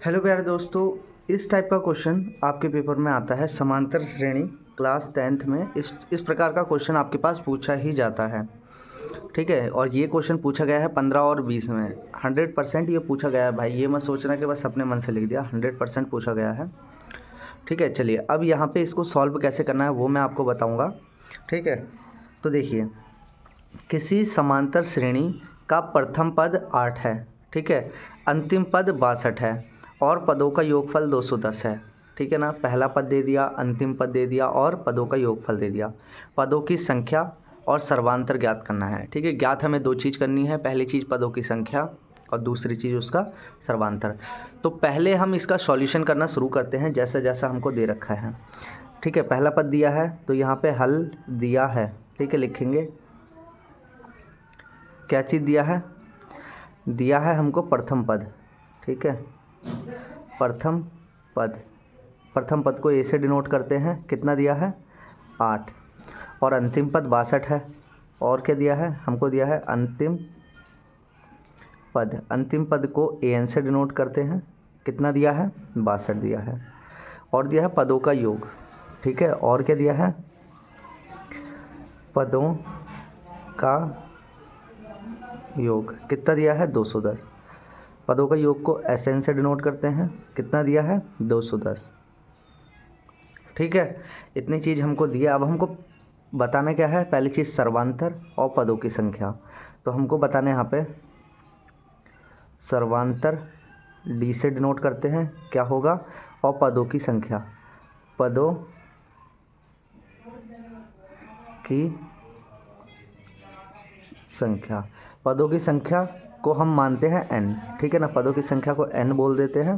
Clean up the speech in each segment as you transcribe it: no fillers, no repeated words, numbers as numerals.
Hello प्यारे दोस्तों, इस टाइप का क्वेश्चन आपके पेपर में आता है। समांतर श्रेणी क्लास 10th में इस प्रकार का क्वेश्चन आपके पास पूछा ही जाता है। ठीक है, और ये क्वेश्चन पूछा गया है 15 और 20 में। 100% ये पूछा गया है भाई, ये मत सोचना कि बस अपने मन से लिख दिया। 100% पूछा गया है। ठीक है, चलिए अब यहाँ पे इसको सॉल्व कैसे करना है वो मैं आपको बताऊँगा। ठीक है, तो देखिए, किसी समांतर श्रेणी का प्रथम पद 8 है। ठीक है, अंतिम पद 62 है और पदों का योगफल 210 है। ठीक है ना, पहला पद दे दिया, अंतिम पद दे दिया और पदों का योगफल दे दिया। पदों की संख्या और सर्वांतर ज्ञात करना है। ठीक है, ज्ञात हमें दो चीज़ करनी है, पहली चीज़ पदों की संख्या और दूसरी चीज़ उसका सर्वांतर। तो पहले हम इसका सॉल्यूशन करना शुरू करते हैं जैसा जैसा हमको दे रखा है। ठीक है, पहला पद दिया है तो यहाँ पे हल दिया है। ठीक है, लिखेंगे क्या चीज़ दिया है, दिया है हमको प्रथम पद। ठीक है, प्रथम पद, प्रथम पद को ए से डिनोट करते हैं। कितना दिया है, 8। और अंतिम पद 62 है। और क्या दिया है, हमको दिया है अंतिम पद। अंतिम पद को ए एन से डिनोट करते हैं। कितना दिया है, 62 दिया है। और दिया है पदों का योग। ठीक है, और क्या दिया है, पदों का योग। कितना दिया है, 210। पदों का योग को एस एन से डिनोट करते हैं। कितना दिया है, 210। ठीक है, इतनी चीज़ हमको दिया। अब हमको बताना क्या है, पहली चीज़ सर्वांतर और पदों की संख्या। तो हमको बताना यहाँ पे सर्वांतर डी से डिनोट करते हैं, क्या होगा, और पदों की संख्या, पदों की संख्या। पदों की संख्या को हम मानते हैं n। ठीक है ना, पदों की संख्या को n बोल देते हैं।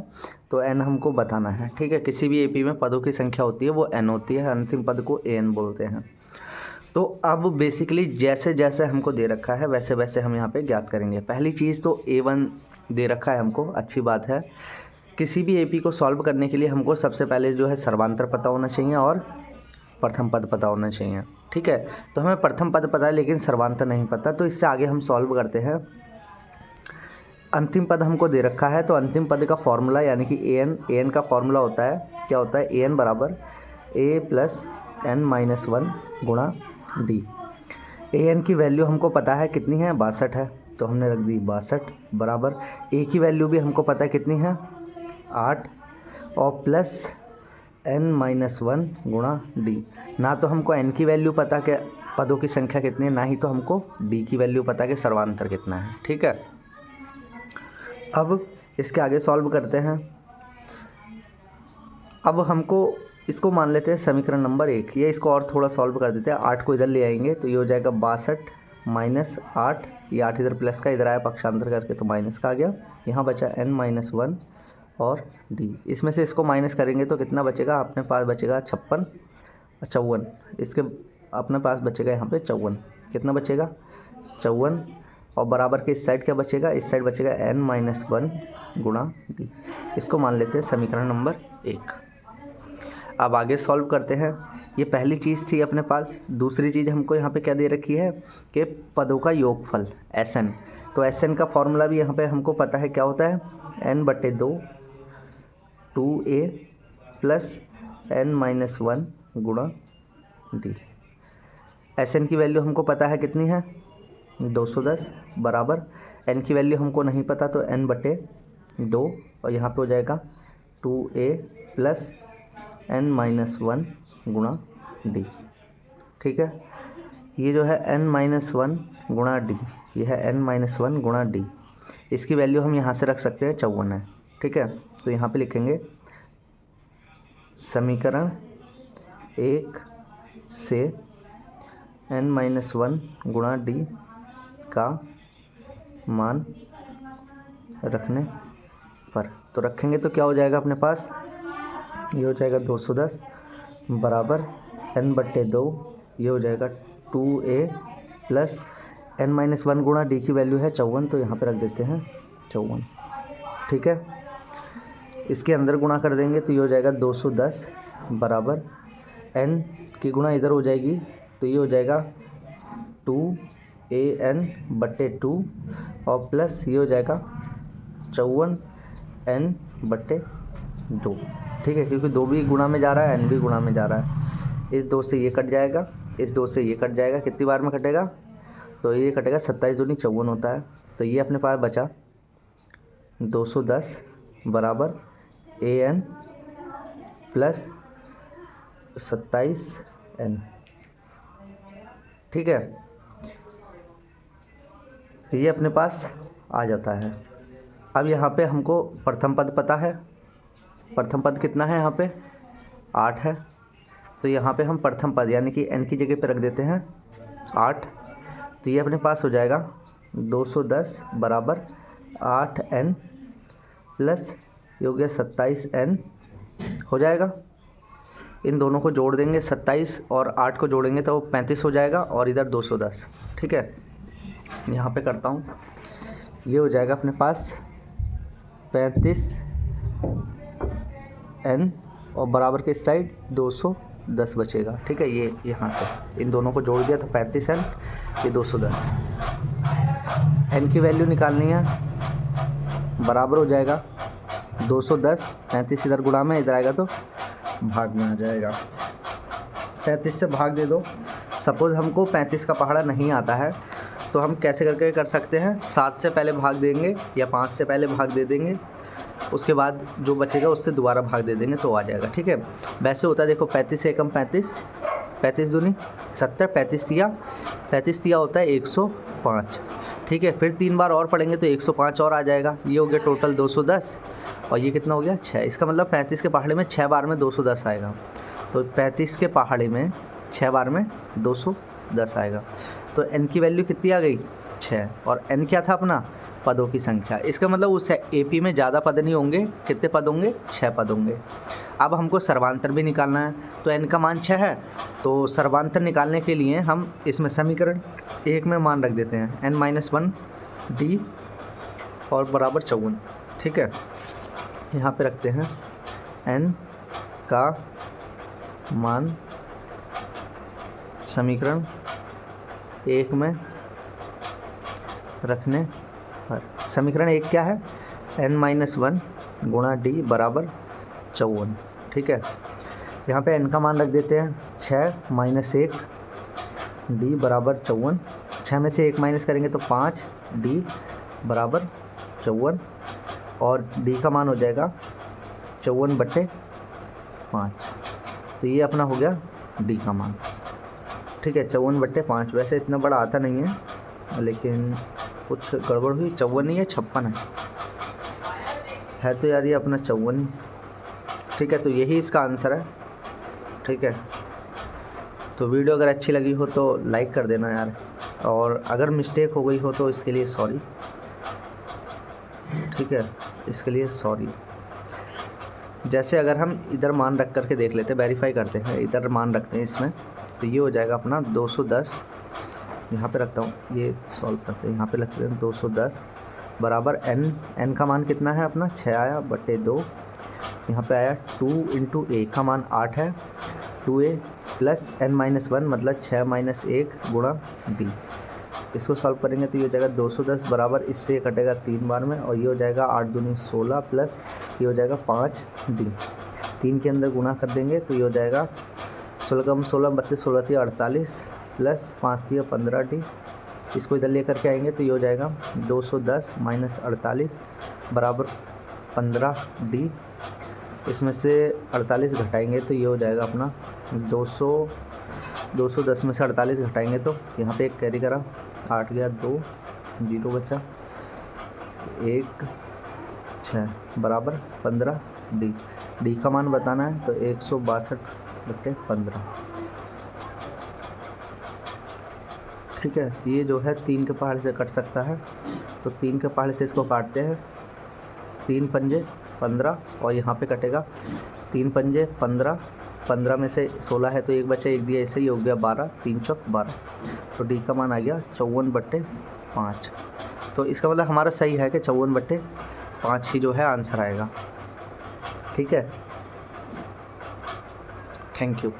तो n हमको बताना है। ठीक है, किसी भी एपी में पदों की संख्या होती है वो n होती है, अंतिम पद को an बोलते हैं। तो अब बेसिकली जैसे जैसे हमको दे रखा है वैसे वैसे हम यहाँ पे ज्ञात करेंगे। पहली चीज़ तो a1 दे रखा है हमको, अच्छी बात है। किसी भी एपी को सॉल्व करने के लिए हमको सबसे पहले जो है सर्वांतर पता होना चाहिए और प्रथम पद पता होना चाहिए। ठीक है, तो हमें प्रथम पद पता है लेकिन सर्वांतर नहीं पता, तो इससे आगे हम सॉल्व करते हैं। अंतिम पद हमको दे रखा है तो अंतिम पद का फॉर्मूला यानी कि ए एन का फॉर्मूला होता है, क्या होता है, ए एन बराबर ए प्लस एन माइनस 1 गुणा डी। ए एन की वैल्यू हमको पता है कितनी है, 62 है, तो हमने रख दी 62 बराबर। ए की वैल्यू भी हमको पता है कितनी है, 8 और प्लस n माइनस 1 गुणा डी। ना तो हमको n की वैल्यू पता कि पदों की संख्या कितनी है, ना ही तो हमको d की वैल्यू पता कि सर्वांतर कितना है। ठीक है, अब इसके आगे सॉल्व करते हैं। अब हमको इसको मान लेते हैं समीकरण नंबर 1। ये इसको और थोड़ा सॉल्व कर देते हैं। 8 को इधर ले आएंगे तो ये हो जाएगा 62 माइनस 8, ये 8 इधर प्लस का, इधर आया पक्षांतर करके तो माइनस का आ गया। यहाँ बचा n माइनस 1 और डी। इसमें से इसको माइनस करेंगे तो कितना बचेगा, अपने पास बचेगा 54। इसके अपने पास बचेगा यहाँ पे 54। कितना बचेगा, 54। और बराबर के इस साइड क्या बचेगा, इस साइड बचेगा n माइनस 1 गुणा डी। इसको मान लेते हैं समीकरण नंबर 1। अब आगे सॉल्व करते हैं। ये पहली चीज़ थी अपने पास। दूसरी चीज़ हमको यहाँ पे क्या दे रखी है कि पदों का योगफल Sn। तो Sn का फॉर्मूला भी यहाँ पे हमको पता है, क्या होता है, n/2 2a plus n minus 1 गुणा डी। Sn की वैल्यू हमको पता है कितनी है, 210 बराबर। n की वैल्यू हमको नहीं पता तो n/2 और यहाँ पे हो जाएगा 2a प्लस n माइनस 1 गुणा डी। ठीक है, ये जो है n माइनस 1 गुणा डी, ये है n माइनस 1 गुणा डी। इसकी वैल्यू हम यहाँ से रख सकते हैं, 54 है। ठीक है, तो यहाँ पे लिखेंगे समीकरण 1 से n माइनस 1 गुणा डी का मान रखने पर, तो रखेंगे तो क्या हो जाएगा अपने पास, ये हो जाएगा 210 बराबर n/2, ये हो जाएगा 2a प्लस n माइनस 1 गुणा डी की वैल्यू है 54, तो यहाँ पे रख देते हैं 54। ठीक है, इसके अंदर गुणा कर देंगे तो ये हो जाएगा 210 बराबर n की गुणा इधर हो जाएगी तो ये हो जाएगा 2an/2 और प्लस ये हो जाएगा 54 n बट्टे 2, ठीक है, क्योंकि 2 भी गुणा में जा रहा है, n भी गुणा में जा रहा है। इस 2 से ये कट जाएगा, इस 2 से ये कट जाएगा, कितनी बार में कटेगा, तो ये कटेगा 27 दूनी 54 होता है। तो ये अपने पास बचा 210 बराबर an प्लस 27n, ठीक है, ये अपने पास आ जाता है। अब यहाँ पे हमको प्रथम पद पता है, प्रथम पद कितना है, यहाँ पे 8 है, तो यहाँ पे हम प्रथम पद यानी कि n की जगह पे रख देते हैं 8, तो ये अपने पास हो जाएगा 210 बराबर 8n प्लस ये हो गया 27n हो जाएगा। इन दोनों को जोड़ देंगे, 27 और 8 को जोड़ेंगे तो 35 हो जाएगा, और इधर 210, ठीक है। यहाँ पे करता हूँ, ये हो जाएगा अपने पास 35n और बराबर के इस साइड 210 बचेगा, ठीक है। ये यहाँ से इन दोनों को जोड़ दिया तो 35n, ये 210। n की वैल्यू निकालनी है, बराबर हो जाएगा 210, 35 इधर गुणा में, इधर आएगा तो भाग में आ जाएगा। 35 से भाग दे दो। सपोज़ हमको 35 का पहाड़ा नहीं आता है तो हम कैसे करके कर सकते हैं, 7 से पहले भाग देंगे या 5 से पहले भाग दे देंगे, उसके बाद जो बचेगा उससे दोबारा भाग दे देंगे तो आ जाएगा, ठीक है। वैसे होता है, देखो 35 से एकम 35, 35 दूनी 70, 35 तिया होता है 105, ठीक है। फिर 3 बार और पढ़ेंगे तो 105 और आ जाएगा। ये हो गया टोटल 210, और ये कितना हो गया 6। इसका मतलब 35 के पहाड़े में 6 बार में 210 आएगा, तो 35 के पहाड़े में 6 बार में 210 आएगा। तो n की वैल्यू कितनी आ गई 6, और n क्या था अपना, पदों की संख्या। इसका मतलब उस AP में ज़्यादा पद नहीं होंगे, कितने पद होंगे, 6 पद होंगे। अब हमको सर्वांतर भी निकालना है, तो n का मान 6 है, तो सर्वांतर निकालने के लिए हम इसमें समीकरण 1 में मान रख देते हैं n-1 d और बराबर 54, ठीक है। यहाँ पे रखते हैं n का मान समीकरण 1 में रखने पर, समीकरण 1 क्या है, n-1 गुणा d बराबर 54, ठीक है। यहाँ पे n का मान रख देते हैं 6 माइनस 1 d बराबर 54, 6 में से 1 माइनस करेंगे तो 5 d बराबर 54, और d का मान हो जाएगा 54/5, तो ये अपना हो गया d का मान, ठीक है। 54/5 वैसे इतना बड़ा आता नहीं है, लेकिन कुछ गड़बड़ हुई, 54 नहीं है 56 है तो यार ये अपना 54, ठीक है। तो यही इसका आंसर है, ठीक है। तो वीडियो अगर अच्छी लगी हो तो लाइक कर देना यार, और अगर मिस्टेक हो गई हो तो इसके लिए सॉरी, ठीक है, इसके लिए सॉरी। जैसे अगर हम इधर मान रख करके देख लेते हैं, वेरीफाई करते हैं, इधर मान रखते हैं इसमें, तो ये हो जाएगा अपना 210, यहाँ पे रखता हूँ, ये सॉल्व करते हैं, यहाँ पे रखते हैं 210 बराबर n का मान कितना है अपना 6 आया बटे 2, यहाँ पे आया 2 इंटू a का मान 8 है, 2a प्लस n-1 मतलब 6 माइनस 1 गुणा d। इसको सॉल्व करेंगे तो ये हो जाएगा 210 बराबर, इससे कटेगा 3 बार में, और ये हो जाएगा 8 दूनी 16 प्लस ये हो जाएगा 5d। 3 के अंदर गुणा कर देंगे तो ये हो जाएगा 16 कम 16 32 16 थी 48 प्लस 5 थी 15d। इसको इधर लेकर के आएंगे तो ये हो जाएगा 210 माइनस 48 बराबर 15d। इसमें से 48 घटाएंगे तो ये हो जाएगा अपना 210 में से 48 घटाएंगे तो यहाँ पे एक कैरी करा, 8 गया 2 0 बचा 1 6 बराबर 15d। d का मान बताना है तो 162/15, ठीक है। ये जो है 3 के पहाड़े से कट सकता है, तो 3 के पहाड़े से इसको काटते हैं, 3 पंजे 15 और यहाँ पे कटेगा 3 पंजे 15, 15 में से 16 है तो 1 बचा 1 दिया, ऐसे ही हो गया 12, 3 चौक 12, तो डी का मान आ गया 54/5। तो इसका मतलब हमारा सही है कि 54/5 ही जो है आंसर आएगा, ठीक है। Thank you.